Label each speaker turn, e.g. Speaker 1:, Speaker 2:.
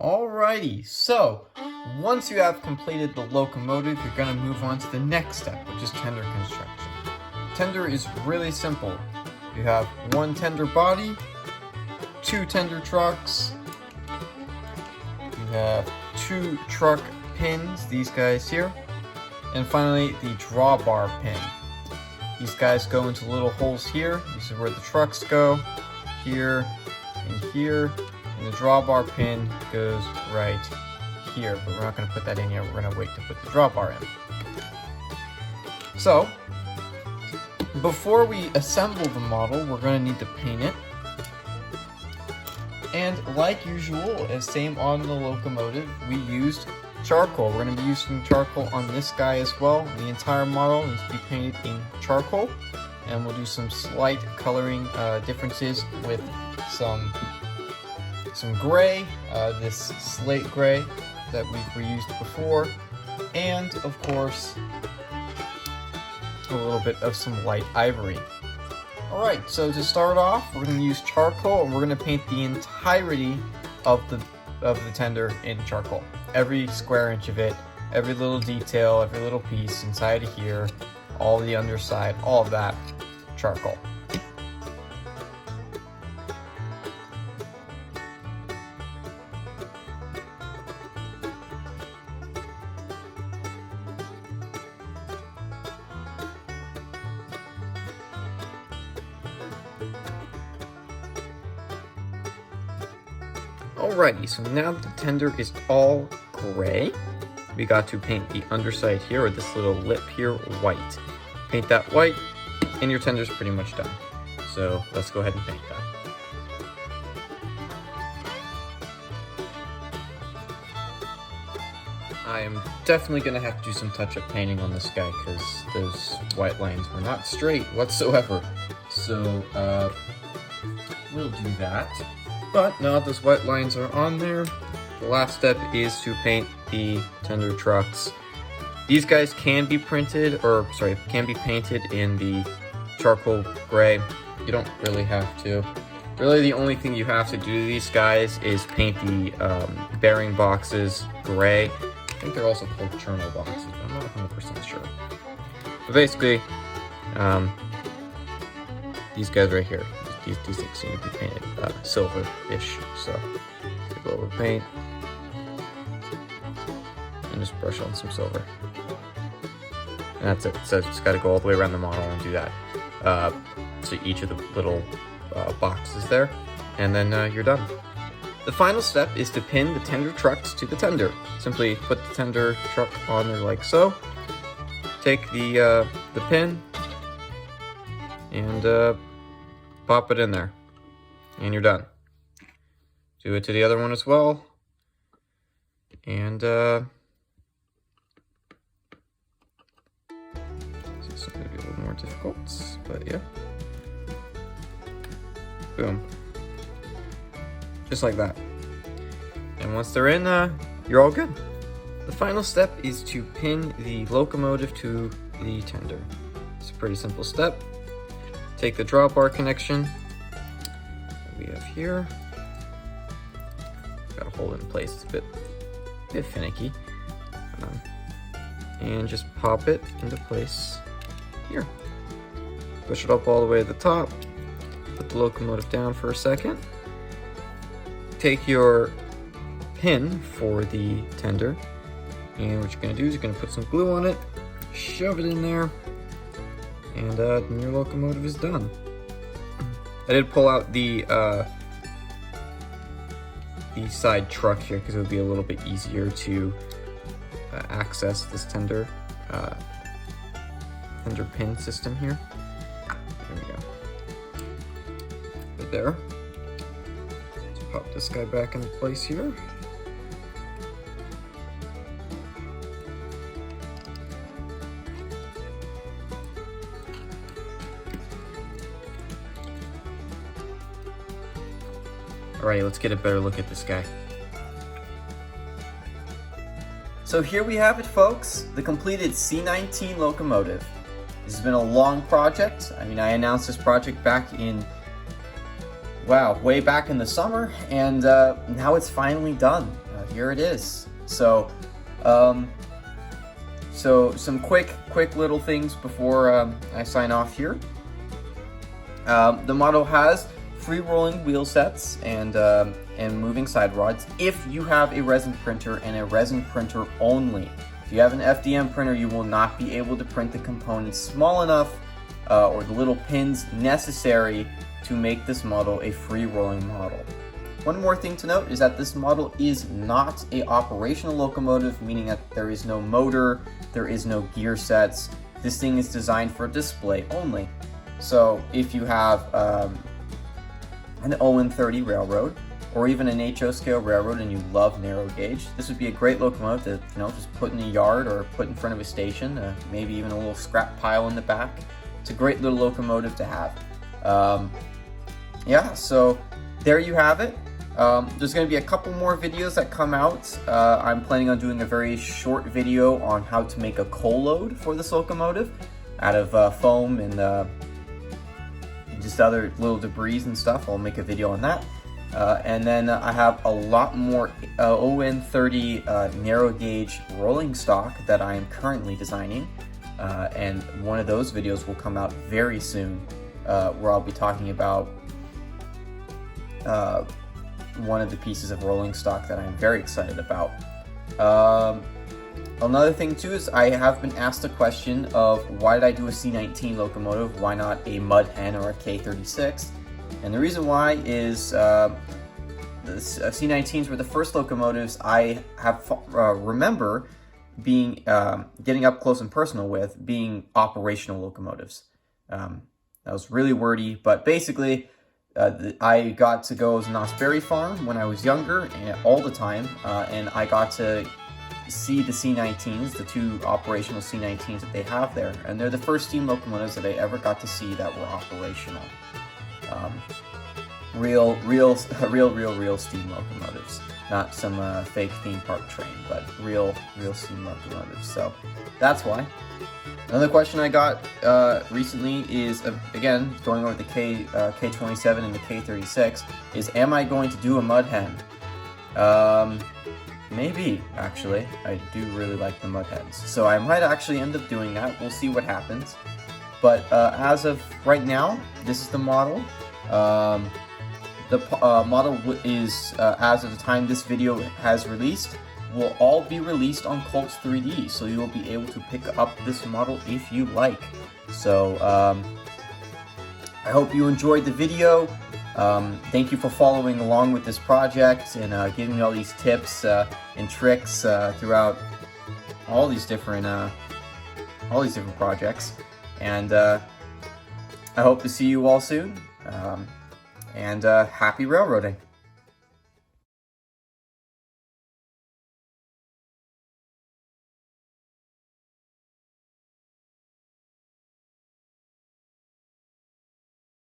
Speaker 1: Alrighty, so once you have completed the locomotive, you're going to move on to the next step, which is tender construction. Tender is really simple. You have one tender body, two tender trucks, you have two truck pins, these guys here, and finally the drawbar pin. These guys go into little holes here. This is where the trucks go, here and here. And the drawbar pin goes right here, but we're not going to put that in yet. We're going to wait to put the drawbar in. So, before we assemble the model, we're going to need to paint it. And like usual, as same on the locomotive, we used charcoal. We're going to be using charcoal on this guy as well. The entire model needs to be painted in charcoal. And we'll do some slight coloring differences with some gray, this slate gray that we've reused before, and of course a little bit of some light ivory. Alright, so to start off, we're going to use charcoal and we're going to paint the entirety of the tender in charcoal. Every square inch of it, every little detail, every little piece inside of here, all the underside, all of that, charcoal. Alrighty, so now that the tender is all gray, we got to paint the underside here, or this little lip here, white. Paint that white, and your tender's pretty much done. So let's go ahead and paint that. I am definitely going to have to do some touch-up painting on this guy, because those white lines were not straight whatsoever. So, we'll do that. But now those white lines are on there, the last step is to paint the tender trucks. These guys can be can be painted in the charcoal gray. You don't really have to. Really, the only thing you have to do to these guys is paint the bearing boxes gray. I think they're also called churnal boxes, but I'm not 100% sure. But basically, these guys right here, these things seem to be painted silver-ish. So, take a little paint and just brush on some silver. And that's it. So just got to go all the way around the model and do that to each of the little boxes there, and then you're done. The final step is to pin the tender trucks to the tender. Simply put the tender truck on there like so. Take the pin and pop it in there, and you're done. Do it to the other one as well, and this is going to be a little more difficult, but yeah. Boom. Just like that. And once they're in, you're all good. The final step is to pin the locomotive to the tender. It's a pretty simple step. Take the drawbar connection that we have here. Got to hold it in place. It's a bit finicky. And just pop it into place here. Push it up all the way to the top. Put the locomotive down for a second. Take your pin for the tender, and what you're going to do is you're going to put some glue on it, shove it in there, and then your locomotive is done. I did pull out the side truck here because it would be a little bit easier to access this tender pin system here. There we go. Right there. Let's pop this guy back into place here. Alright, let's get a better look at this guy. So here we have it, folks, the completed C-19 locomotive. This has been a long project. I mean, I announced this project back in, way back in the summer, and now it's finally done. here it is. So, some quick little things before I sign off here. The model has free rolling wheel sets and moving side rods if you have a resin printer and a resin printer only. If you have an FDM printer, you will not be able to print the components small enough or the little pins necessary to make this model a free rolling model. One more thing to note is that this model is not a operational locomotive, meaning that there is no motor, there is no gear sets. This thing is designed for display only. So if you have an ON30 railroad or even an HO scale railroad and you love narrow gauge, this would be a great locomotive to just put in a yard or put in front of a station, maybe even a little scrap pile in the back. It's a great little locomotive to have. Yeah, so there you have it. There's going to be a couple more videos that come out. I'm planning on doing a very short video on how to make a coal load for this locomotive out of foam and just other little debris and stuff. I'll make a video on that. And then I have a lot more ON30 narrow gauge rolling stock that I am currently designing. And one of those videos will come out very soon, where I'll be talking about one of the pieces of rolling stock that I'm very excited about. Another thing too is I have been asked a question of why did I do a C-19 locomotive, why not a mud hen or a K-36? And the reason why is the C-19s were the first locomotives I have remember being getting up close and personal with, being operational locomotives. That was really wordy, but basically I got to go to Knott's Berry Farm when I was younger all the time, and I got to see the C-19s, the two operational C-19s that they have there, and they're the first steam locomotives that I ever got to see that were operational. Real steam locomotives, not some fake theme park train, but real steam locomotives. So that's why. Another question I got recently is, again, going over the K27 and the K36, is am I going to do a mud hen? Maybe, actually. I do really like the mud hens. So I might actually end up doing that. We'll see what happens. But as of right now, this is the model. The model is, as of the time this video has released, will all be released on Colts 3D, so you will be able to pick up this model if you like. So I hope you enjoyed the video. Thank you for following along with this project and giving me all these tips and tricks throughout all these different projects. And I hope to see you all soon. And happy railroading.